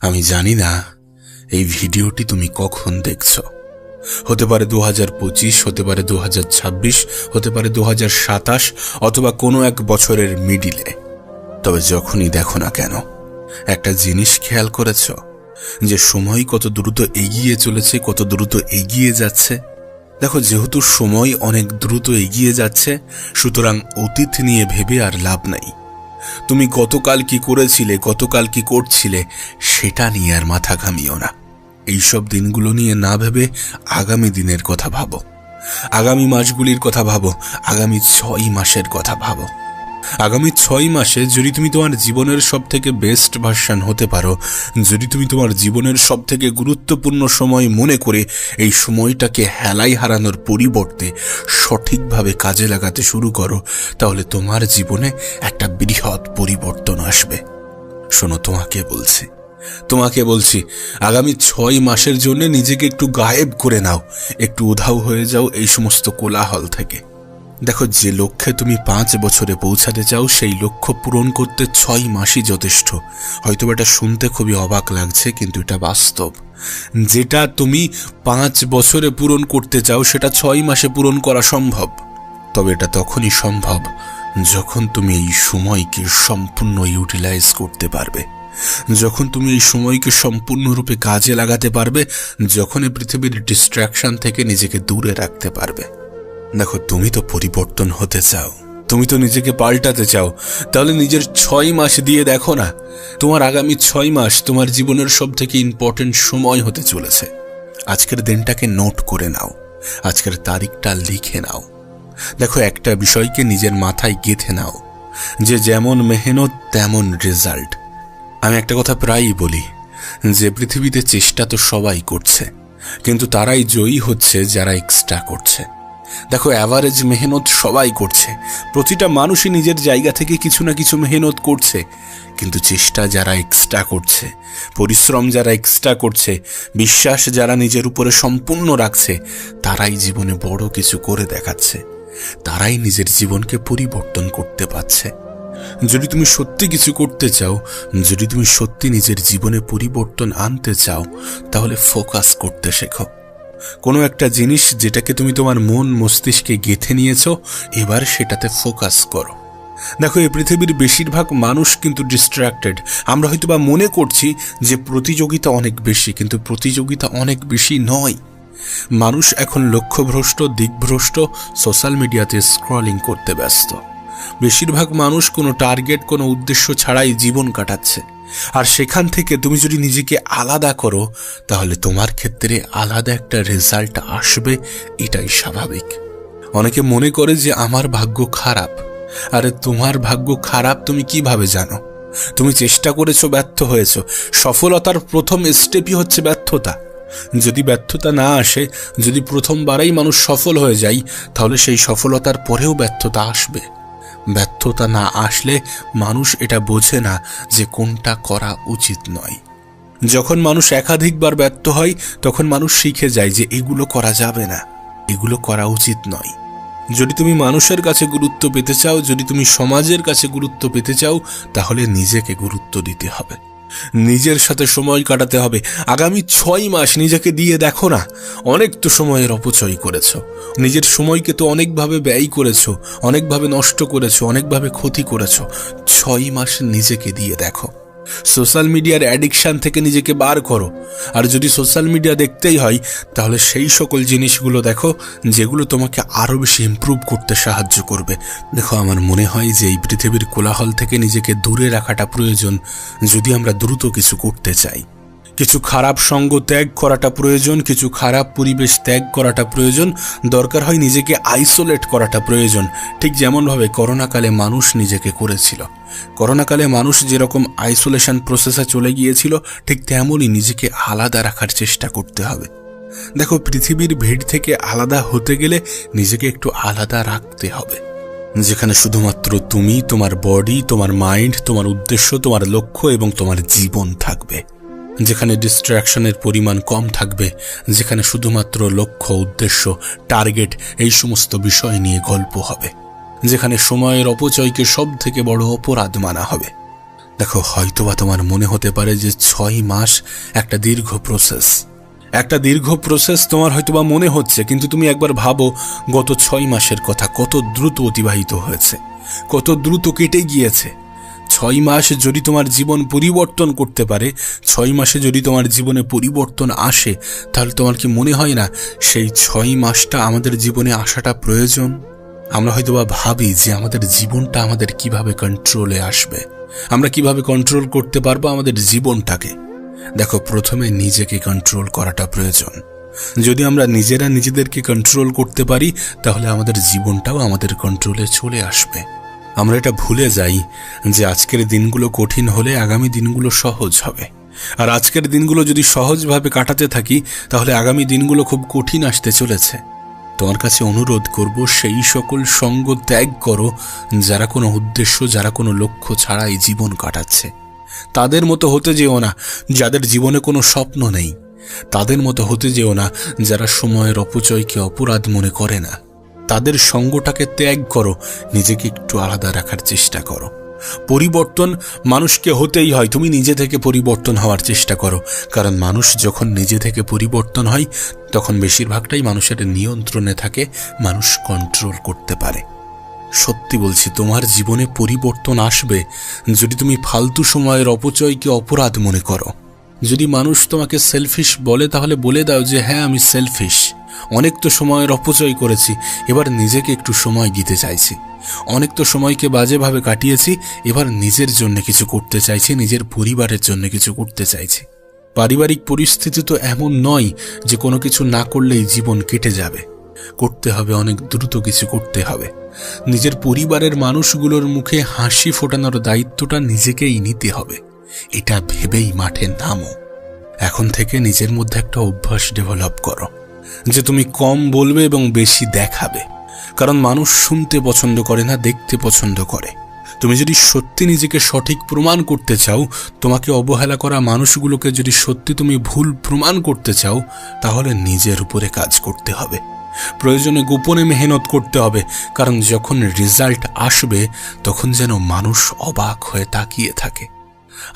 আমি জানি না এই ভিডিওটি তুমি কখন দেখছো। হতে পারে 2025, হতে পারে 2026, হতে পারে 2027, অথবা কোনো এক বছরের মিডিলে। তবে যখনই দেখো না কেন, একটা জিনিস খেয়াল করেছ যে সময় কত দ্রুত এগিয়ে চলেছে, কত দ্রুত এগিয়ে যাচ্ছে। দেখো, যেহেতু সময় অনেক দ্রুত এগিয়ে যাচ্ছে, সুতরাং অতীত নিয়ে ভেবে আর লাভ নাই। তুমি গতকাল কি করেছিলে, গতকাল কি করছিলে, সেটা নিয়ে আর মাথা ঘামিও না। এইসব দিনগুলো নিয়ে না ভেবে আগামী দিনের কথা ভাবো, আগামী মাসগুলির কথা ভাবো, আগামী 6 মাসের কথা ভাবো। আগামী 6 মাসে যদি তুমি তোমার জীবনের সব থেকে বেস্ট ভার্সন হতে পারো, যদি তুমি তোমার জীবনের সব থেকে গুরুত্বপূর্ণ সময় মনে করে এই সময়টাকে হেলায় হারানোর পরিবর্তে সঠিকভাবে কাজে লাগাতে শুরু করো, তাহলে তোমার জীবনে একটা বৃহৎ পরিবর্তন আসবে। শোনো, তোমাকে বলছি আগামী 6 মাসের জন্য নিজেকে একটু গায়েব করে নাও, একটু উধাও হয়ে যাও এই সমস্ত কোলাহল থেকে। দেখো, যে লক্ষ্যে তুমি 5 বছরে পৌঁছাতে চাও, সেই লক্ষ্য পূরণ করতে 6 মাসই যথেষ্ট। হয়তো এটা শুনতে খুবই অবাক লাগছে, কিন্তু এটা বাস্তব। যেটা তুমি 5 বছরে পূরণ করতে চাও, সেটা 6 মাসে পূরণ করা সম্ভব। তবে এটা তখনই সম্ভব যখন তুমি এই সময়কে সম্পূর্ণ ইউটিলাইজ করতে পারবে, যখন তুমি এই সময়কে সম্পূর্ণরূপে কাজে লাগাতে পারবে, যখন এই পৃথিবীর ডিস্ট্র্যাকশন থেকে নিজেকে দূরে রাখতে পারবে। দেখো, তুমি তো পরিবর্তন হতে চাও, তুমি তো নিজেকে পাল্টাতে চাও, তাহলে নিজের 6 মাস দিয়ে দেখো না। তোমার আগামী 6 মাস তোমার জীবনের সব থেকে ইম্পর্টেন্ট সময় হতে চলেছে। আজকের দিনটাকে নোট করে নাও, আজকের তারিখটা লিখে নাও। দেখো, একটা বিষয়কে নিজের মাথায় গেঁথে নাও যে যেমন মেহনত তেমন রেজাল্ট। আমি একটা কথা প্রায়ই বলি যে পৃথিবীতে চেষ্টা তো সবাই করছে, কিন্তু তারাই জয়ী হচ্ছে যারা এক্সট্রা করছে। দেখো, অ্যাভারেজ মেহনত সবাই করছে, প্রতিটা মানুষই নিজের জায়গা থেকে কিছু না কিছু মেহনত করছে, কিন্তু চেষ্টা যারা এক্সট্রা করছে, পরিশ্রম যারা এক্সট্রা করছে, বিশ্বাস যারা নিজের উপরে সম্পূর্ণ রাখছে, তারাই জীবনে বড় কিছু করে দেখাচ্ছে, তারাই নিজের জীবনকে পরিবর্তন করতে পারছে। যদি তুমি সত্যি কিছু করতে চাও, যদি তুমি সত্যি নিজের জীবনে পরিবর্তন আনতে চাও, তাহলে ফোকাস করতে শেখো। কোনো একটা জিনিস যেটাকে তুমি তোমার মন মস্তিষ্কে গেঁথে নিয়েছো, এবার সেটাতে ফোকাস করো। দেখো, এই পৃথিবীর বেশিরভাগ মানুষ কিন্তু ডিস্ট্র্যাক্টেড। আমরা হয়তো বা মনে করছি যে প্রতিযোগিতা অনেক বেশি, কিন্তু প্রতিযোগিতা অনেক বেশি নয়। মানুষ এখন লক্ষ্যভ্রষ্ট, দিকভ্রষ্ট, সোশ্যাল মিডিয়াতে স্ক্রলিং করতে ব্যস্ত। বেশিরভাগ মানুষ কোনো টার্গেট, কোনো উদ্দেশ্য ছাড়াই জীবন কাটাচ্ছে। আর সেখান থেকে তুমি যদি নিজেকে আলাদা করো, তাহলে তোমার ক্ষেত্রে আলাদা একটা রেজাল্ট আসবে, এটাই স্বাভাবিক। অনেকে মনে করে যে আমার ভাগ্য খারাপ। আরে, তোমার ভাগ্য খারাপ তুমি কিভাবে জানো? তুমি চেষ্টা করেছো, ব্যর্থ হয়েছো। সফলতার প্রথম স্টেপই হচ্ছে ব্যর্থতা। যদি ব্যর্থতা না আসে, যদি প্রথমবারেই মানুষ সফল হয়ে যায়, তাহলে সেই সফলতার পরেও ব্যর্থতা আসবে। ব্যর্থতা না আসলে মানুষ এটা বোঝে না যে কোনটা করা উচিত নয়। যখন মানুষ একাধিকবার ব্যর্থ হয়, তখন মানুষ শিখে যায় যে এগুলো করা যাবে না, এগুলো করা উচিত নয়। যদি তুমি মানুষের কাছে গুরুত্ব পেতে চাও, যদি তুমি সমাজের কাছে গুরুত্ব পেতে চাও, তাহলে নিজেকে গুরুত্ব দিতে হবে, নিজের সাথে সময় কাটাতে হবে। আগামী 6 মাস নিজেকে দিয়ে দেখো না। অনেক তো সময়ের অপচয় করেছো, নিজের সময়কে তো অনেকভাবে ব্যয় করেছো, অনেকভাবে নষ্ট করেছো, অনেকভাবে ক্ষতি করেছো। 6 মাস নিজেকে দিয়ে দেখো। সোশ্যাল মিডিয়ার অ্যাডিকশান থেকে নিজেকে বার করো। আর যদি সোশ্যাল মিডিয়া দেখতেই হয়, তাহলে সেই সকল জিনিসগুলো দেখো যেগুলো তোমাকে আরও বেশি ইমপ্রুভ করতে সাহায্য করবে। দেখো, আমার মনে হয় যে এই পৃথিবীর কোলাহল থেকে নিজেকে দূরে রাখাটা প্রয়োজন যদি আমরা দ্রুত কিছু করতে চাই। কিছু খারাপ সঙ্গ ত্যাগ করাটা প্রয়োজন, কিছু খারাপ পরিবেশ ত্যাগ করাটা প্রয়োজন, দরকার হয় নিজেকে আইসোলেট করাটা প্রয়োজন। ঠিক যেমনভাবে করোনাকালে মানুষ নিজেকে করেছিল। করোনাকালে মানুষ যেরকম আইসোলেশন প্রসেসে চলে গিয়েছিল, ঠিক তেমনই নিজেকে আলাদা রাখার চেষ্টা করতে হবে। দেখো, পৃথিবীর ভিড় থেকে আলাদা হতে গেলে নিজেকে একটু আলাদা রাখতে হবে, যেখানে শুধুমাত্র তুমি, তোমার বডি, তোমার মাইন্ড, তোমার উদ্দেশ্য, তোমার লক্ষ্য এবং তোমার জীবন থাকবে। যেখানে ডিস্ট্র্যাকশনের পরিমাণ কম থাকবে, যেখানে শুধুমাত্র লক্ষ্য, উদ্দেশ্য, টার্গেট এই সমস্ত বিষয় নিয়ে গল্প হবে, যেখানে সময়ের অপচয়কে সব থেকে বড় অপরাধ মানা হবে। দেখো, হয়তোবা তোমার মনে হতে পারে যে 6 মাস একটা দীর্ঘ প্রসেস তোমার হয়তোবা মনে হচ্ছে, কিন্তু তুমি একবার ভাবো গত 6 মাসের কথা, কত দ্রুত অতিবাহিত হয়েছে, কত দ্রুত কেটে গিয়েছে। 6 মাস যদি তোমার জীবন পরিবর্তন করতে পারে, 6 মাসে যদি তোমার জীবনে পরিবর্তন আসে, তাহলে তোমার কি মনে হয় না সেই 6 মাসটা আমাদের জীবনে আসাটা প্রয়োজন? আমরা হয়তোবা ভাবি যে আমাদের জীবনটা আমাদের কিভাবে কন্ট্রোলে আসবে, আমরা কিভাবে কন্ট্রোল করতে পারবো আমাদের জীবনটাকে। দেখো, প্রথমে নিজেকে কন্ট্রোল করাটা প্রয়োজন। যদি আমরা নিজেরা নিজেদেরকে কন্ট্রোল করতে পারি, তাহলে আমাদের জীবনটাও আমাদের কন্ট্রোলে চলে আসবে। আমরা এটা ভুলে যাই যে আজকের দিনগুলো কঠিন হলে আগামী দিনগুলো সহজ হবে, আর আজকের দিনগুলো যদি সহজভাবে কাটাতে থাকি, তাহলে আগামী দিনগুলো খুব কঠিন আসতে চলেছে। তোমার কাছে অনুরোধ করব, সেই সকল সঙ্গ ত্যাগ করো যারা কোনো উদ্দেশ্য, যারা কোনো লক্ষ্য ছাড়াই জীবন কাটাচ্ছে। তাদের মতো হতে যেও না যাদের জীবনে কোনো স্বপ্ন নেই। তাদের মতো হতে যেও না যারা সময়ের অপচয়কে অপরাধ মনে করে না। তাদের সঙ্গটাকে ত্যাগ করো, নিজেকে একটু আলাদা রাখার চেষ্টা করো। পরিবর্তন মানুষকে হতেই হয়, তুমি নিজে থেকে পরিবর্তন হওয়ার চেষ্টা করো। কারণ মানুষ যখন নিজে থেকে পরিবর্তন হয়, তখন বেশিরভাগটাই মানুষের নিয়ন্ত্রণে থাকে, মানুষ কন্ট্রোল করতে পারে। সত্যি বলছি, তোমার জীবনে পরিবর্তন আসবে যদি তুমি ফালতু সময়ের অপচয়কে অপরাধ মনে করো। যদি মানুষ তোমাকে সেলফিশ বলে, তাহলে বলে দাও যে হ্যাঁ, আমি সেলফিশ, অনেক তো সময়ের অপচয় করেছি, এবার নিজেকে একটু সময় দিতে চাইছি। অনেক তো সময়কে বাজেভাবে কাটিয়েছি, এবার নিজের জন্য কিছু করতে চাইছি, নিজের পরিবারের জন্য কিছু করতে চাইছি। পারিবারিক পরিস্থিতি তো এমন নয় যে কোনো কিছু না করলেই জীবন কেটে যাবে। করতে হবে, অনেক দ্রুত কিছু করতে হবে। নিজের পরিবারের মানুষগুলোর মুখে হাসি ফোটানোর দায়িত্বটা নিজেকেই নিতে হবে। এটা ভেবেই মাঠে নামো। এখন থেকে নিজের মধ্যে একটা অভ্যাস ডেভেলপ করো যে তুমি কম বলবে এবং বেশি দেখাবে। কারণ মানুষ শুনতে পছন্দ করে না, দেখতে পছন্দ করে। তুমি যদি সত্যি নিজেকে সঠিক প্রমাণ করতে চাও, তোমাকে অবহেলা করা মানুষগুলোকে যদি সত্যি তুমি ভুল প্রমাণ করতে চাও, তাহলে নিজের উপরে কাজ করতে হবে। প্রয়োজনে গোপনে মেহনত করতে হবে, কারণ যখন রেজাল্ট আসবে তখন যেন মানুষ অবাক হয়ে তাকিয়ে থাকে।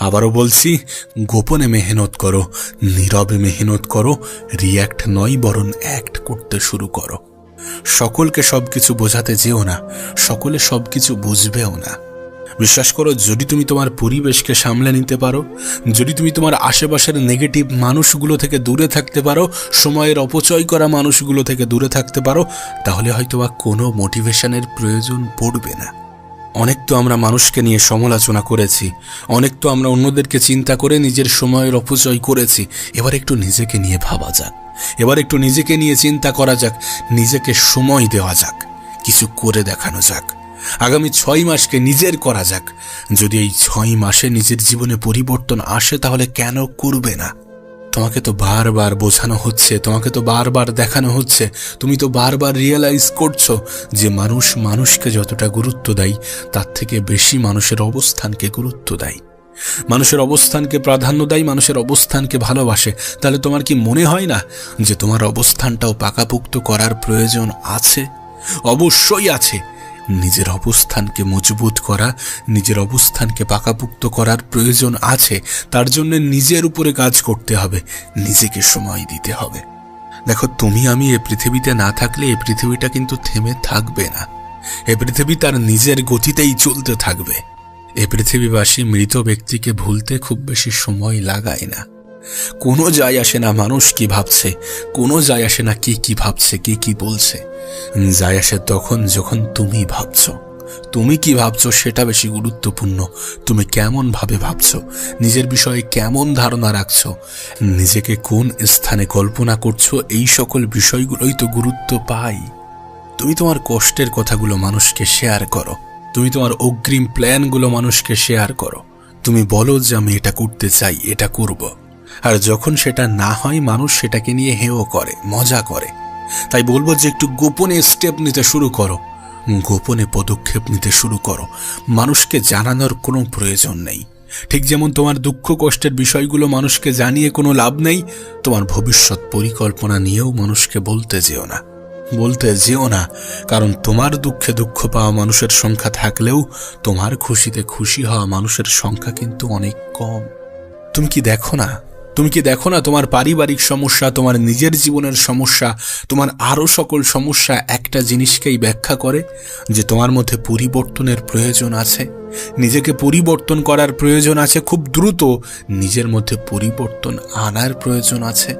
আবারও বলছি, গোপনে মেহনত করো, নীরবে মেহনত করো, রিয়্যাক্ট নয় বরং অ্যাক্ট করতে শুরু করো। সকলকে সবকিছু বোঝাতে যেও না, সকলে সবকিছু বুঝবেও না। বিশ্বাস করো, যদি তুমি তোমার পরিবেশকে সামলে নিতে পারো, যদি তুমি তোমার আশেপাশের নেগেটিভ মানুষগুলো থেকে দূরে থাকতে পারো, সময়ের অপচয় করা মানুষগুলো থেকে দূরে থাকতে পারো, তাহলে হয়তোবা কোনো মোটিভেশনের প্রয়োজন পড়বে না। অনেক তো আমরা মানুষকে নিয়ে সমালোচনা করেছি, অনেক তো আমরা অন্যদেরকে চিন্তা করে নিজের সময়ের অপচয় করেছি। এবার একটু নিজেকে নিয়ে ভাবা যাক, এবার একটু নিজেকে নিয়ে চিন্তা করা যাক, নিজেকে সময় দেওয়া যাক, কিছু করে দেখানো যাক। আগামী 6 মাসকে নিজের করা যাক। যদি এই 6 মাসে নিজের জীবনে পরিবর্তন আসে, তাহলে কেন করবে না? তোমাকে তো বারবার বোঝানো হচ্ছে, তোমাকে তো বারবার দেখানো হচ্ছে, তুমি তো বারবার রিয়েলাইজ করছো যে মানুষ মানুষকে যতটা গুরুত্ব দেয়, তার থেকে বেশি মানুষের অবস্থানকে গুরুত্ব দেয়, মানুষের অবস্থানকে প্রাধান্য দেয়, মানুষের অবস্থানকে ভালোবাসে। তাহলে তোমার কি মনে হয় না যে তোমার অবস্থানটাও পাকাপোক্ত করার প্রয়োজন আছে? অবশ্যই আছে। নিজের অবস্থানকে মজবুত করা, নিজের অবস্থানকে পাকাপোক্ত করার প্রয়োজন আছে। তার জন্য নিজের উপরে কাজ করতে হবে, নিজেকে সময় দিতে হবে। দেখো, তুমি আমি এ পৃথিবীতে না থাকলে এই পৃথিবীটা কিন্তু থেমে থাকবে না। এ পৃথিবী তার নিজের গতিতেই চলতে থাকবে। এ পৃথিবীবাসী মৃত ব্যক্তিকে ভুলতে খুব বেশি সময় লাগায় না। কোনো যায় আসে না মানুষ কি ভাবছে, কোনো যায় আসে না কে কি ভাবছে, কে কি বলছে। যায় আসে তখন যখন তুমি ভাবছো। তুমি কি ভাবছো সেটা বেশি গুরুত্বপূর্ণ। তুমি কেমন ভাবে ভাবছো, নিজের বিষয়ে কেমন ধারণা রাখছো, নিজেকে কোন স্থানে কল্পনা করছো, এই সকল বিষয়গুলোই তো গুরুত্ব পায়। তুমি তোমার কষ্টের কথাগুলো মানুষকে শেয়ার করো, তুমি তোমার অগ্রিম প্ল্যানগুলো মানুষকে শেয়ার করো। তুমি বলো যে আমি এটা করতে চাই, এটা করব। আর যখন সেটা না হয়, মানুষ সেটাকে নিয়ে হেও করে, মজা করে। তাই বলবো যে একটু গোপনে স্টেপ নিতে শুরু করো, গোপনে পদক্ষেপ নিতে শুরু করো। মানুষকে জানানোর কোনো প্রয়োজন নেই। ঠিক যেমন তোমার দুঃখ কষ্টের বিষয়গুলো মানুষকে জানিয়ে কোনো লাভ নেই, তোমার ভবিষ্যৎ পরিকল্পনা নিয়েও মানুষকে বলতে যেও না। বলতে যেও না, কারণ তোমার দুঃখে দুঃখ পাওয়া মানুষের সংখ্যা থাকলেও তোমার খুশিতে খুশি হওয়া মানুষের সংখ্যা কিন্তু অনেক কম। তুমি কি দেখো না তোমার পারিবারিক সমস্যা, তোমার নিজের জীবনের সমস্যা, তোমার আরও সকল সমস্যা একটা জিনিসকেই ব্যাখ্যা করে, যে তোমার মধ্যে পরিবর্তনের প্রয়োজন আছে, নিজেকে পরিবর্তন করার প্রয়োজন আছে, খুব দ্রুত নিজের মধ্যে পরিবর্তন আনার প্রয়োজন আছে।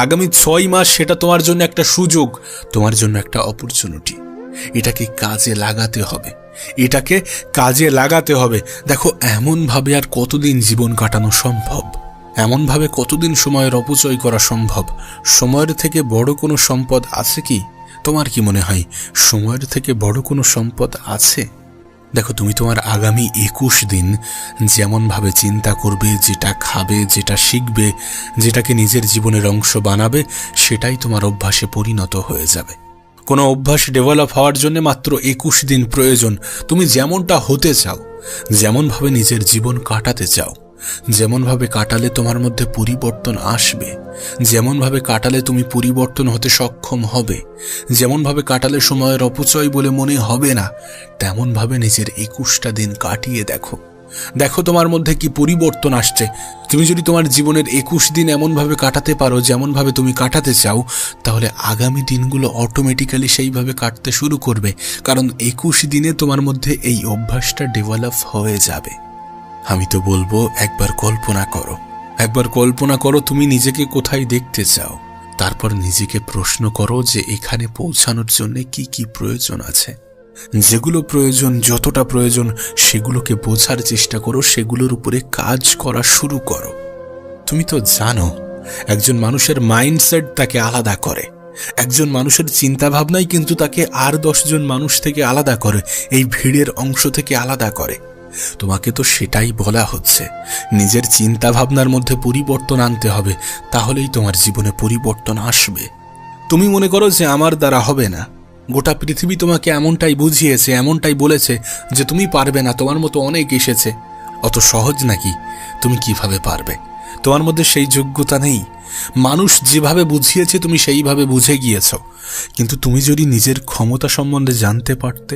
আগামী 6 মাস সেটা তোমার জন্য একটা সুযোগ, তোমার জন্য একটা অপরচুনিটি। এটাকে কাজে লাগাতে হবে। দেখো, এমনভাবে আর কতদিন জীবন কাটানো সম্ভব? এমনভাবে কতদিন সময়ের অপচয় করা সম্ভব? সময়ের থেকে বড় কোনো সম্পদ আছে কি? তোমার কি মনে হয় সময়ের থেকে বড় কোনো সম্পদ আছে? দেখো, তুমি তোমার আগামী 21 দিন যেমনভাবে চিন্তা করবে, যেটা খাবে, যেটা শিখবে, যেটাকে নিজের জীবনের অংশ বানাবে, সেটাই তোমার অভ্যাসে পরিণত হয়ে যাবে। কোনো অভ্যাস ডেভেলপ হওয়ার জন্য মাত্র 21 দিন প্রয়োজন। তুমি যেমনটা হতে চাও, যেমনভাবে নিজের জীবন কাটাতে চাও, যেমনভাবে কাটালে তোমার মধ্যে পরিবর্তন আসবে, যেমনভাবে কাটালে তুমি পরিবর্তন হতে সক্ষম হবে, যেমনভাবে কাটালে সময়ের অপচয় বলে মনে হবে না, তেমনভাবে নিজের 21টা দিন কাটিয়ে দেখো তোমার মধ্যে কি পরিবর্তন আসছে। তুমি যদি তোমার জীবনের 21 দিন এমনভাবে কাটাতে পারো যেমনভাবে তুমি কাটাতে চাও, তাহলে আগামী দিনগুলো অটোমেটিক্যালি সেইভাবে কাটতে শুরু করবে, কারণ 21 দিনে তোমার মধ্যে এই অভ্যাসটা ডেভেলপ হয়ে যাবে। আমি তো বলবো, একবার কল্পনা করো তুমি নিজেকে কোথায় দেখতে চাও। তারপর নিজেকে প্রশ্ন করো যে এখানে পৌঁছানোর জন্য কি কি প্রয়োজন আছে। যেগুলো প্রয়োজন, যতটা প্রয়োজন, সেগুলোকে বোঝার চেষ্টা করো, সেগুলোর উপরে কাজ করা শুরু করো। তুমি তো জানো, একজন মানুষের মাইন্ডসেট তাকে আলাদা করে, একজন মানুষের চিন্তা ভাবনাই কিন্তু তাকে আর 10 জন মানুষ থেকে আলাদা করে, এই ভিড়ের অংশ থেকে আলাদা করে। তোমাকে তো সেটাই বলা হচ্ছে, নিজের চিন্তা ভাবনার মধ্যে পরিবর্তন আনতে হবে, তাহলেই তোমার জীবনে পরিবর্তন আসবে। তুমি মনে করো যে আমার দ্বারা হবে না, গোটা পৃথিবী তোমাকে এমনটাই বুঝিয়েছে, এমনটাই বলেছে যে তুমি পারবে না, তোমার মতো অনেক এসেছে। অত সহজ নাকি? তুমি কিভাবে পারবে? তোমার মধ্যে সেই যোগ্যতা নেই। মানুষ যেভাবে বুঝিয়েছে তুমি সেইভাবে বুঝে গিয়েছ, কিন্তু তুমি যদি নিজের ক্ষমতা সম্বন্ধে জানতে পারতে,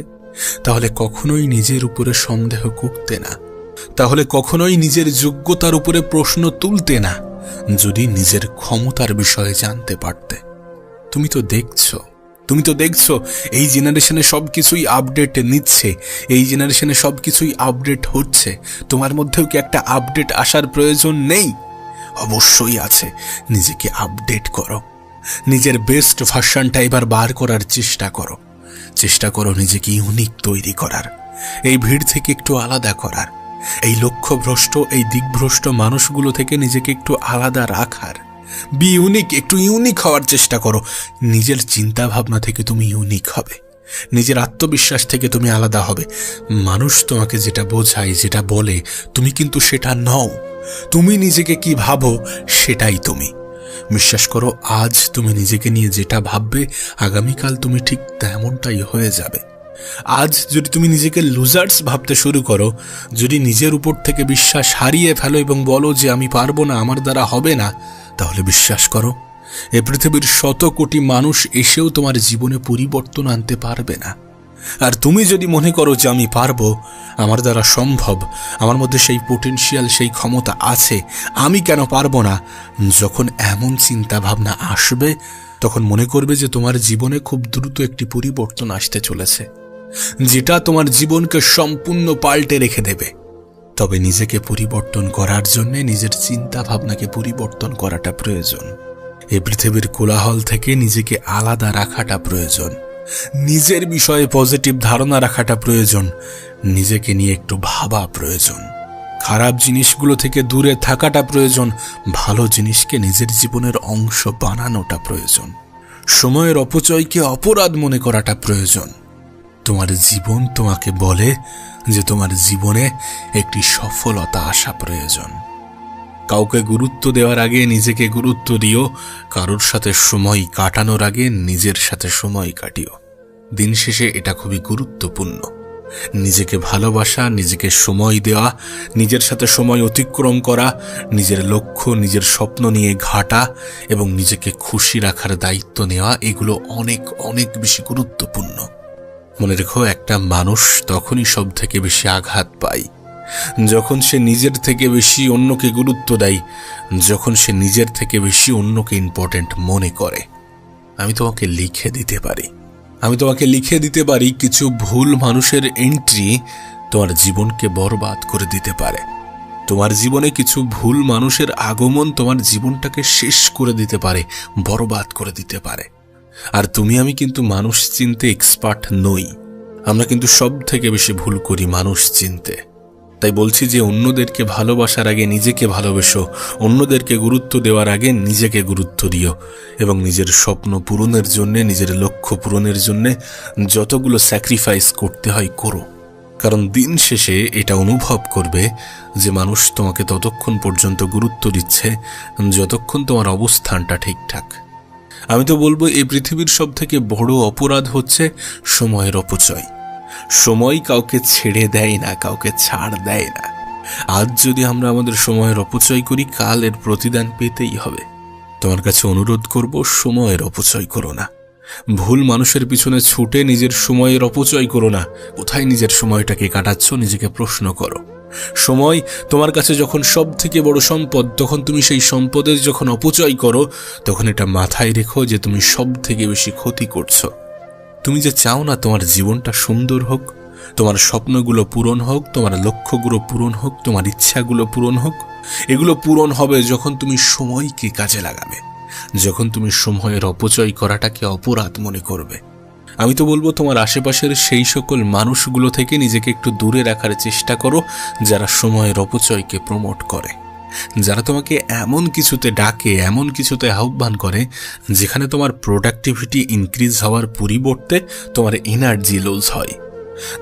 তাহলে কখনোই নিজের উপরে সন্দেহ করতে না, তাহলে কখনোই নিজের যোগ্যতার উপরে প্রশ্ন তুলতে না, যদি নিজের ক্ষমতার বিষয়ে জানতে পারতে। তুমি তো দেখছো এই জেনারেশনে সবকিছুই আপডেট নিচ্ছে, এই জেনারেশনে সবকিছুই আপডেট হচ্ছে। তোমার মধ্যেও কি একটা আপডেট আসার প্রয়োজন নেই? অবশ্যই আছে। নিজেকে আপডেট করো, নিজের বেস্ট ভার্সনটা এবার বার করার চেষ্টা করো নিজেকে ইউনিক তৈরি করার, এই ভিড় থেকে একটু আলাদা করার, এই লক্ষ্যভ্রষ্ট, এই দিকভ্রষ্ট মানুষগুলো থেকে নিজেকে একটু আলাদা রাখার। বি ইউনিক, একটু ইউনিক হওয়ার চেষ্টা করো। নিজের চিন্তা ভাবনা থেকে তুমি ইউনিক হবে, নিজের আত্মবিশ্বাস থেকে তুমি আলাদা হবে। মানুষ তোমাকে যেটা বোঝায়, যেটা বলে, তুমি কিন্তু সেটা নও। তুমি নিজেকে কি ভাবো সেটাই তুমি। বিশ্বাস করো, আজ তুমি নিজেকে নিয়ে যেটা ভাববে, আগামীকাল তুমি ঠিক তেমনটাই হয়ে যাবে। আজ যদি তুমি নিজেকে লুজার্স ভাবতে শুরু করো, যদি নিজের উপর থেকে বিশ্বাস হারিয়ে ফেলো এবং বলো যে আমি পারবো না, আমার দ্বারা হবে না, তাহলে বিশ্বাস করো, এ পৃথিবীর 100 কোটি মানুষ এসেও তোমার জীবনে পরিবর্তন আনতে পারবে না। আর তুমি যদি মনে করো যে আমি পারবো, আমার দ্বারা সম্ভব, আমার মধ্যে সেই পোটেনশিয়াল, সেই ক্ষমতা আছে, আমি কেন পারবো না, যখন এমন চিন্তা ভাবনা আসবে, তখন মনে করবে যে তোমার জীবনে খুব দ্রুত একটি পরিবর্তন আসতে চলেছে, যেটা তোমার জীবনকে সম্পূর্ণ পাল্টে রেখে দেবে। তবে নিজেকে পরিবর্তন করার জন্য নিজের চিন্তা ভাবনাকে পরিবর্তন করাটা প্রয়োজন। এই পৃথিবীর কোলাহল থেকে নিজেকে আলাদা রাখাটা প্রয়োজন, নিজের বিষয়ে পজিটিভ ধারণা রাখাটা প্রয়োজন, নিজেকে নিয়ে একটু ভাবা প্রয়োজন, খারাপ জিনিসগুলো থেকে দূরে থাকাটা প্রয়োজন, ভালো জিনিসকে নিজের জীবনের অংশ বানানোটা প্রয়োজন, সময়ের অপচয়কে অপরাধ মনে করাটা প্রয়োজন। তোমার জীবন তোমাকে বলে যে তোমার জীবনে একটি সফলতা আসা প্রয়োজন। কাউকে গুরুত্ব দেওয়ার আগে নিজেকে গুরুত্ব দিও, কারোর সাথে সময় কাটানোর আগে নিজের সাথে সময় কাটিও। দিন শেষে এটা খুবই গুরুত্বপূর্ণ। নিজেকে ভালোবাসা, নিজেকে সময় দেওয়া, নিজের সাথে সময় অতিক্রম করা, নিজের লক্ষ্য, নিজের স্বপ্ন নিয়ে ঘাটা এবং নিজেকে খুশি রাখার দায়িত্ব নেওয়া, এগুলো অনেক অনেক বেশি গুরুত্বপূর্ণ। মনে রেখো, একটা মানুষ তখনই সব থেকে বেশি আঘাত পায় যখন সে নিজের থেকে বেশি অন্যকে গুরুত্ব দেয়, যখন সে নিজের থেকে বেশি অন্যকে ইম্পর্টেন্ট মনে করে। আমি তোমাকে লিখে দিতে পারি কিছু ভুল মানুষের এন্ট্রি তোমার জীবনকে বরবাদ করে দিতে পারে। তোমার জীবনে কিছু ভুল মানুষের আগমন তোমার জীবনটাকে শেষ করে দিতে পারে, বরবাদ করে দিতে পারে। আর তুমি আমি কিন্তু মানুষ চিনতে এক্সপার্ট নই। আমরা কিন্তু সব থেকে বেশি ভুল করি মানুষ চিনতে। তাই বলছি যে অন্যদেরকে ভালোবাসার আগে নিজেকে ভালোবেসো, অন্যদেরকে গুরুত্ব দেওয়ার আগে নিজেকে গুরুত্ব দিও এবং নিজের স্বপ্ন পূরণের জন্য, নিজের লক্ষ্য পূরণের জন্য যতগুলো স্যাক্রিফাইস করতে হয় করো। কারণ দিন শেষে এটা অনুভব করবে যে মানুষ তোমাকে ততক্ষণ পর্যন্ত গুরুত্ব দিচ্ছে যতক্ষণ তোমার অবস্থানটা ঠিকঠাক। আমি তো বলবো এই পৃথিবীর সব থেকে বড় অপরাধ হচ্ছে সময়ের অপচয়। সময় কাউকে ছেড়ে দেয় না, কাউকে ছাড় দেয় না। আজ যদি আমরা আমাদের সময়ের অপচয় করি, কাল এর প্রতিদান পেতেই হবে। তোমার কাছে অনুরোধ করব, সময়ের অপচয় করো না। ভুল মানুষের পিছনে ছুটে নিজের সময়ের অপচয় করো না। কোথায় নিজের সময়টাকে কাটাচ্ছ, নিজেকে প্রশ্ন করো। সময় তোমার কাছে যখন সব থেকে বড় সম্পদ, তখন তুমি সেই সম্পদের যখন অপচয় করো, তখন এটা মাথায় রেখো যে তুমি সব থেকে বেশি ক্ষতি করছো। তুমি যে চাও না তোমার জীবনটা সুন্দর হোক, তোমার স্বপ্নগুলো পূরণ হোক, তোমার লক্ষ্যগুলো পূরণ হোক, তোমার ইচ্ছাগুলো পূরণ হোক, এগুলো পূরণ হবে যখন তুমি সময়কে কাজে লাগাবে, যখন তুমি সময়ের অপচয় করাটাকে অপরাধ মনে করবে। আমি তো বলবো তোমার আশেপাশের সেই সকল মানুষগুলো থেকে নিজেকে একটু দূরে রাখার চেষ্টা করো যারা সময়ের অপচয়কে প্রমোট করে, যারা তোমাকে এমন কিছুতে ডাকে, এমন কিছুতে আহ্বান করে যেখানে তোমার প্রোডাক্টিভিটি ইনক্রিজ হওয়ার পরিবর্তে তোমার এনার্জি লুজ হয়।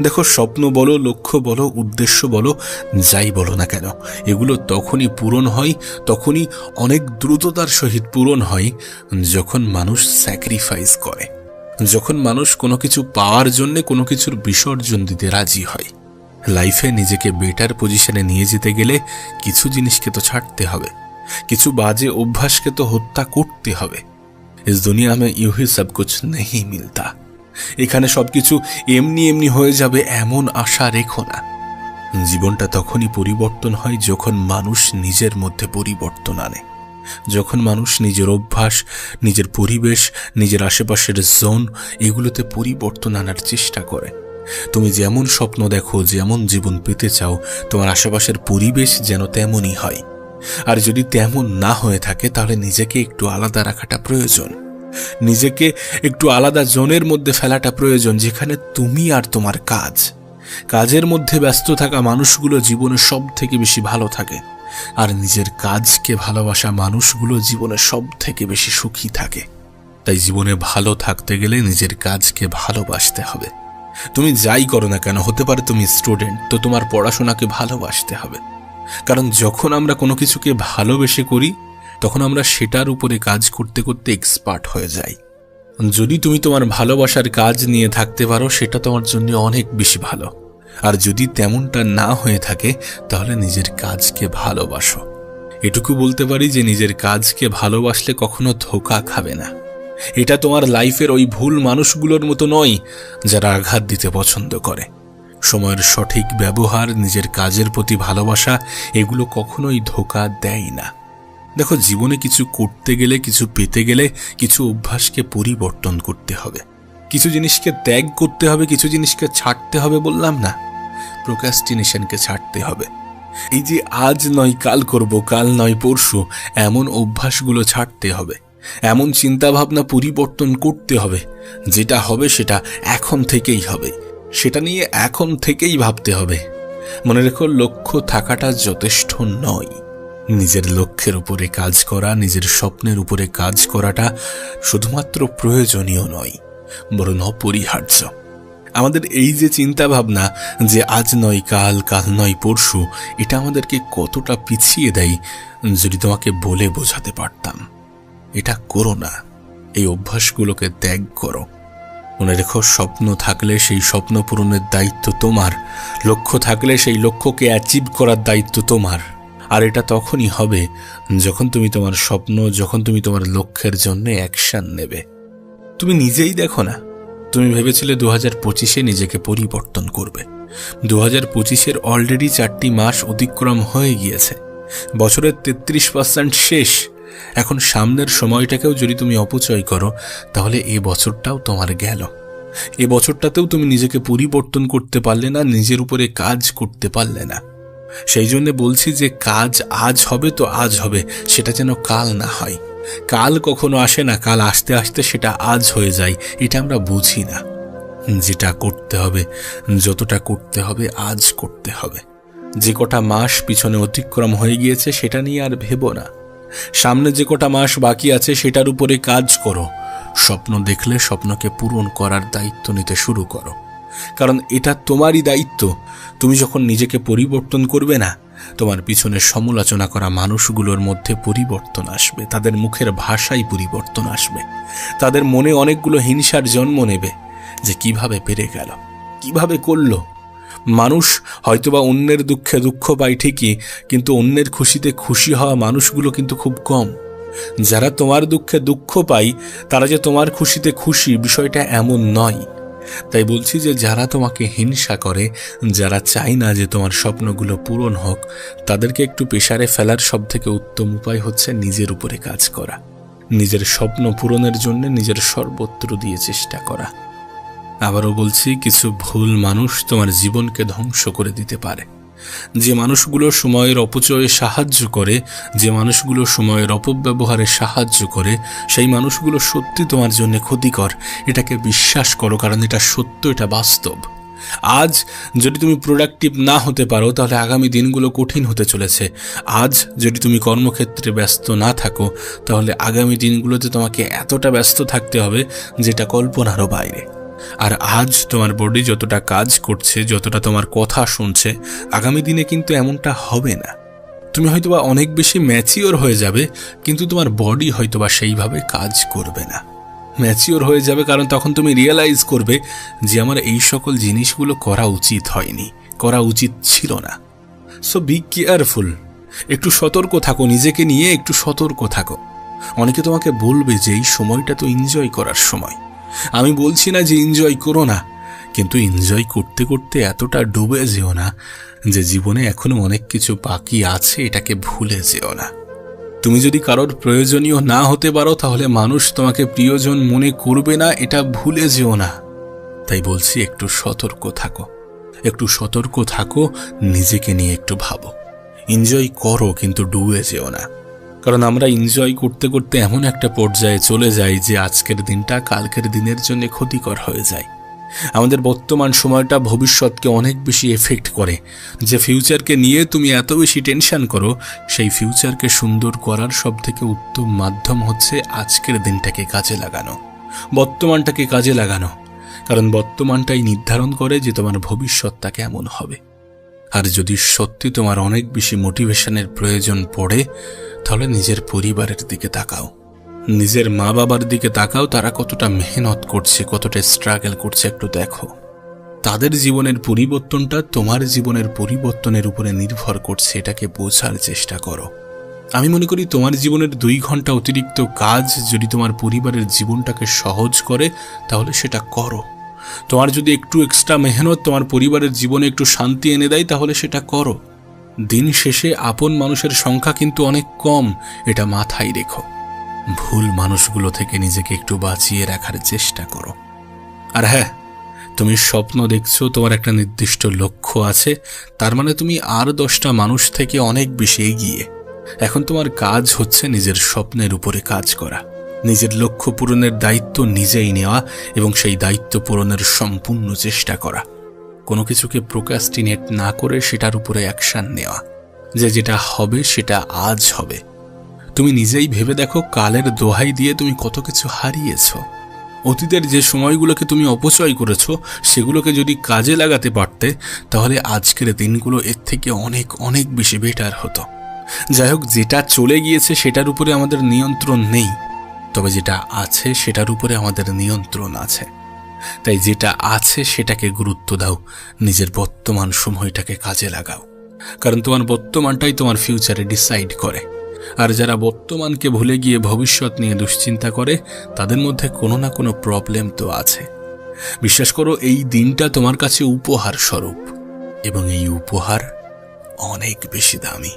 দেখো, স্বপ্ন বলো, লক্ষ্য বলো, উদ্দেশ্য বলো, যাই বলো না কেন, এগুলো তখনই পূরণ হয়, তখনই অনেক দ্রুততার সহিত পূরণ হয় যখন মানুষ স্যাক্রিফাইস করে, যখন মানুষ কোনো কিছু পাওয়ার জন্য কোনো কিছুর বিসর্জন দিতে রাজি হয়। লাইফে নিজেকে বেটার পজিশনে নিয়ে যেতে গেলে কিছু জিনিসকে তো ছাড়তে হবে, কিছু বাজে অভ্যাসকে তো হত্যা করতে হবে। ইস দুনিয়া মে ইউ হি সব কুছ নেহি মিলতা। এখানে সবকিছু এমনি এমনি হয়ে যাবে এমন আশা রেখো না। জীবনটা তখনই পরিবর্তন হয় যখন মানুষ নিজের মধ্যে পরিবর্তন আনে, যখন মানুষ নিজের অভ্যাস, নিজের পরিবেশ, নিজের আশেপাশের জোন, এগুলোতে পরিবর্তন আনার চেষ্টা করে। তুমি যেমন স্বপ্ন দেখো, যেমন জীবন পেতে চাও, তোমার আশেপাশের পরিবেশ যেন তেমনই হয়। আর যদি তেমন না হয়ে থাকে তাহলে নিজেকে একটু আলাদা রাখাটা প্রয়োজন, নিজেকে একটু আলাদা জোনের মধ্যে ফেলাটা প্রয়োজন, যেখানে তুমি আর তোমার কাজের মধ্যে ব্যস্ত থাকা মানুষগুলো জীবনে সব থেকে বেশি ভালো থাকে, আর নিজের কাজকে ভালোবাসা মানুষগুলো জীবনে সব থেকে বেশি সুখী থাকে। তাই জীবনে ভালো থাকতে গেলে নিজের কাজকে ভালোবাসতে হবে। তুমি যাই করো না কেন, হতে পারে তুমি স্টুডেন্ট, তো তোমার পড়াশোনাকে ভালোবাসতে হবে। কারণ যখন আমরা কোনো কিছুকে ভালোবেসে করি তখন আমরা সেটার উপরে কাজ করতে করতে এক্সপার্ট হয়ে যাই। যদি তুমি তোমার ভালোবাসার কাজ নিয়ে থাকতে পারো সেটা তোমার জন্য অনেক বেশি ভালো। আর যদি তেমনটা না হয়ে থাকে তাহলে নিজের কাজকে ভালোবাসো। এটুকু বলতে পারি যে নিজের কাজকে ভালোবাসলে কখনো ধোঁকা খাবে না। এটা তোমার লাইফের ওই ভুল মানুষগুলোর মতো নয় যারা আঘাত দিতে পছন্দ করে। সময়ের সঠিক ব্যবহার, নিজের কাজের প্রতি ভালোবাসা, এগুলো কখনোই ধোঁকা দেয় না। দেখো, জীবনে কিছু করতে গেলে, কিছু পেতে গেলে কিছু অভ্যাসকে পরিবর্তন করতে হবে, কিছু জিনিসকে ত্যাগ করতে হবে, কিছু জিনিসকে ছাড়তে হবে। বললাম না, প্রোক্রাস্টিনেশনকে ছাড়তে হবে। এই যে আজ নয় কাল করব, কাল নয় পরশু, এমন অভ্যাসগুলো ছাড়তে হবে, এমন চিন্তাভাবনা পরিবর্তন করতে হবে। যেটা হবে সেটা এখন থেকেই হবে, সেটা নিয়ে এখন থেকেই ভাবতে হবে। মনে রেখো, লক্ষ্য থাকাটা যথেষ্ট নয়। নিজের লক্ষ্যের উপরে কাজ করা, নিজের স্বপ্নের উপরে কাজ করাটা শুধুমাত্র প্রয়োজনীয় নয়, বরং অপরিহার্য। আমাদের এই যে চিন্তা ভাবনা যে আজ নয় কাল, কাল নয় পরশু, এটা আমাদেরকে কতটা পিছিয়ে দেয় যদি তোমাকে বলে বোঝাতে পারতাম। এটা করো না, এই অভ্যাসগুলোকে ত্যাগ করো। মনে রেখো, স্বপ্ন থাকলে সেই স্বপ্ন পূরণের দায়িত্ব তোমার, লক্ষ্য থাকলে সেই লক্ষ্যকে অ্যাচিভ করার দায়িত্ব তোমার। আর এটা তখনই হবে যখন তুমি তোমার স্বপ্ন, যখন তুমি তোমার লক্ষ্যের জন্য অ্যাকশন নেবে। তুমি নিজেই দেখো না, তুমি ভেবেছিলে 2025-এ নিজেকে পরিবর্তন করবে। 2025-এর অলরেডি 4টি মাস অতিক্রম হয়ে গিয়েছে, বছরের 33% শেষ। এখন সামনের সময়টাকেও যদি তুমি অপচয় করো, তাহলে এ বছরটাও তোমার গেল। এ বছরটাতেও তুমি নিজেকে পরিবর্তন করতে পারলে না, নিজের উপরে কাজ করতে পারলে না। সেই জন্য বলছি যে কাজ আজ হবে তো আজ হবে, সেটা যেন কাল না হয়। কাল কখনো আসে না, কাল আসতে আসতে সেটা আজ হয়ে যায়। এটা আমরা বুঝি না। যেটা করতে হবে, যতটা করতে হবে আজ করতে হবে। যে কটা মাস পিছনে অতিক্রম হয়ে গিয়েছে সেটা নিয়ে আর ভেবো না। সামনে যে কটা মাস বাকি আছে সেটার উপরে কাজ করো। স্বপ্ন দেখলে স্বপ্নকে পূরণ করার দায়িত্ব নিতে শুরু করো, কারণ এটা তোমারই দায়িত্ব। তুমি যখন নিজেকে পরিবর্তন করবে না, তোমার পিছনে সমালোচনা করা মানুষগুলোর মধ্যে পরিবর্তন আসবে, তাদের মুখের ভাষায় পরিবর্তন আসবে, তাদের মনে অনেকগুলো হিংসার জন্ম নেবে যে কিভাবে পেরে গেল, কিভাবে করলো। মানুষ হয়তোবা অন্যের দুঃখে দুঃখ পায় ঠিকই, কিন্তু অন্যের খুশিতে খুশি হওয়া মানুষগুলো কিন্তু খুব কম। যারা তোমার দুঃখে দুঃখ পায় তারা যে তোমার খুশিতে খুশি, বিষয়টা এমন নয়। তাই বলছি যে যারা তোমাকে হিংসা করে, যারা চায় না যে তোমার স্বপ্নগুলো পূরণ হোক, তাদেরকে একটু প্রেসারে ফেলার সবথেকে উত্তম উপায় হচ্ছে নিজের উপরে কাজ করা, নিজের স্বপ্ন পূরণের জন্য নিজের সর্বত্র দিয়ে চেষ্টা করা। আবারও বলছি, কিছু ভুল মানুষ তোমার জীবনকে ধ্বংস করে দিতে পারে। যে মানুষগুলো সময়ের অপচয়ে সাহায্য করে, যে মানুষগুলো সময়ের অপব্যবহারে সাহায্য করে, সেই মানুষগুলো সত্যি তোমার জন্য ক্ষতিকর। এটাকে বিশ্বাস করো, কারণ এটা সত্য, এটা বাস্তব। আজ যদি তুমি প্রোডাক্টিভ না হতে পারো, তাহলে আগামী দিনগুলো কঠিন হতে চলেছে। আজ যদি তুমি কর্মক্ষেত্রে ব্যস্ত না থাকো, তাহলে আগামী দিনগুলোতে তোমাকে এতটা ব্যস্ত থাকতে হবে যেটা কল্পনারও বাইরে। আর আজ তোমার বডি যতটা কাজ করছে, যতটা তোমার কথা শুনছে, আগামী দিনে কিন্তু এমনটা হবে না। তুমি হয়তোবা অনেক বেশি ম্যাচিওর হয়ে যাবে, কিন্তু তোমার বডি হয়তোবা সেইভাবে কাজ করবে না। ম্যাচিওর হয়ে যাবে কারণ তখন তুমি রিয়েলাইজ করবে যে আমার এই সকল জিনিসগুলো করা উচিত হয়নি, করা উচিত ছিল না। সো বি কেয়ারফুল, একটু সতর্ক থাকো, নিজেকে নিয়ে একটু সতর্ক থাকো। অনেকে তোমাকে বলবে যে এই সময়টা তো এনজয় করার সময়। আমি বলছি না যে এনজয় করো না, কিন্তু এনজয় করতে করতে এতটা ডুবে যেও না যে জীবনে এখনো অনেক কিছু বাকি আছে, এটাকে ভুলে যেও না। তুমি যদি কারোর প্রয়োজনীয় না হতে পারো, তাহলে মানুষ তোমাকে প্রিয়জন মনে করবে না, এটা ভুলে যেও না। তাই বলছি, একটু সতর্ক থাকো, একটু সতর্ক থাকো, নিজেকে নিয়ে একটু ভাবো। এনজয় করো, কিন্তু ডুবে যেও না। কারণ আমরা এনজয় করতে করতে এমন একটা পর্যায়ে চলে যাই যে আজকের দিনটা কালকের দিনের জন্য ক্ষতিকর হয়ে যায়। আমাদের বর্তমান সময়টা ভবিষ্যৎকে অনেক বেশি এফেক্ট করে। যে ফিউচারকে নিয়ে তুমি এত বেশি টেনশন করো, সেই ফিউচারকে সুন্দর করার সবথেকে উত্তম মাধ্যম হচ্ছে আজকের দিনটাকে কাজে লাগানো, বর্তমানটাকে কাজে লাগানো। কারণ বর্তমানটাই নির্ধারণ করে যে তোমার ভবিষ্যৎটা কেমন হবে। আর যদি সত্যি তোমার অনেক বেশি মোটিভেশনের প্রয়োজন পড়ে, তাহলে নিজের পরিবারের দিকে তাকাও, নিজের মা বাবার দিকে তাকাও। তারা কতটা মেহনত করছে, কতটা স্ট্রাগল করছে, একটু দেখো। তাদের জীবনের পরিবর্তনটা তোমার জীবনের পরিবর্তনের উপরে নির্ভর করছে, এটাকে বোঝার চেষ্টা করো। আমি মনে করি তোমার জীবনের 2 ঘন্টা অতিরিক্ত কাজ যদি তোমার পরিবারের জীবনটাকে সহজ করে, তাহলে সেটা করো। তোমার যদি একটু এক্সট্রা মেহনত তোমার পরিবারের জীবনে একটু শান্তি এনে দেয়, তাহলে সেটা করো। দিন শেষে আপন মানুষের সংখ্যা কিন্তু অনেক কম, এটা মাথায় রেখো। ভুল মানুষগুলো থেকে নিজেকে একটু বাঁচিয়ে রাখার চেষ্টা করো। আর হ্যাঁ, তুমি স্বপ্ন দেখছো, তোমার একটা নির্দিষ্ট লক্ষ্য আছে, তার মানে তুমি আর 10টা মানুষ থেকে অনেক বেশি এগিয়ে। এখন তোমার কাজ হচ্ছে নিজের স্বপ্নের উপরে কাজ করা, নিজের লক্ষ্য পূরণের দায়িত্ব নিজেই নেওয়া এবং সেই দায়িত্ব পূরণের সম্পূর্ণ চেষ্টা করা। কোনো কিছুকে প্রোক্রাস্টিনেট না করে সেটার উপরে অ্যাকশন নেওয়া, যে যেটা হবে সেটা আজ হবে। তুমি নিজেই ভেবে দেখো, কালের দোহাই দিয়ে তুমি কত কিছু হারিয়েছো। অতীতের যে সময়গুলোকে তুমি অপচয় করেছো, সেগুলোকে যদি কাজে লাগাতে পারতে, তাহলে আজকের দিনগুলো এর থেকে অনেক অনেক বেশি বেটার হতো। যাই হোক, যেটা চলে গিয়েছে সেটার উপরে আমাদের নিয়ন্ত্রণ নেই, তবে যেটা আছে সেটার উপরে আমাদের নিয়ন্ত্রণ আছে। তাই যেটা আছে সেটাকে গুরুত্ব দাও, নিজের বর্তমান সময়টাকে কাজে লাগাও, কারণ তোমার বর্তমানটাই তোমার ফিউচারে ডিসাইড করে। আর যারা বর্তমানকে ভুলে গিয়ে ভবিষ্যৎ নিয়ে দুশ্চিন্তা করে, তাদের মধ্যে কোনো না কোনো প্রবলেম তো আছে। বিশ্বাস করো, এই দিনটা তোমার কাছে উপহার স্বরূপ, এবং এই উপহার অনেক বেশি দামি।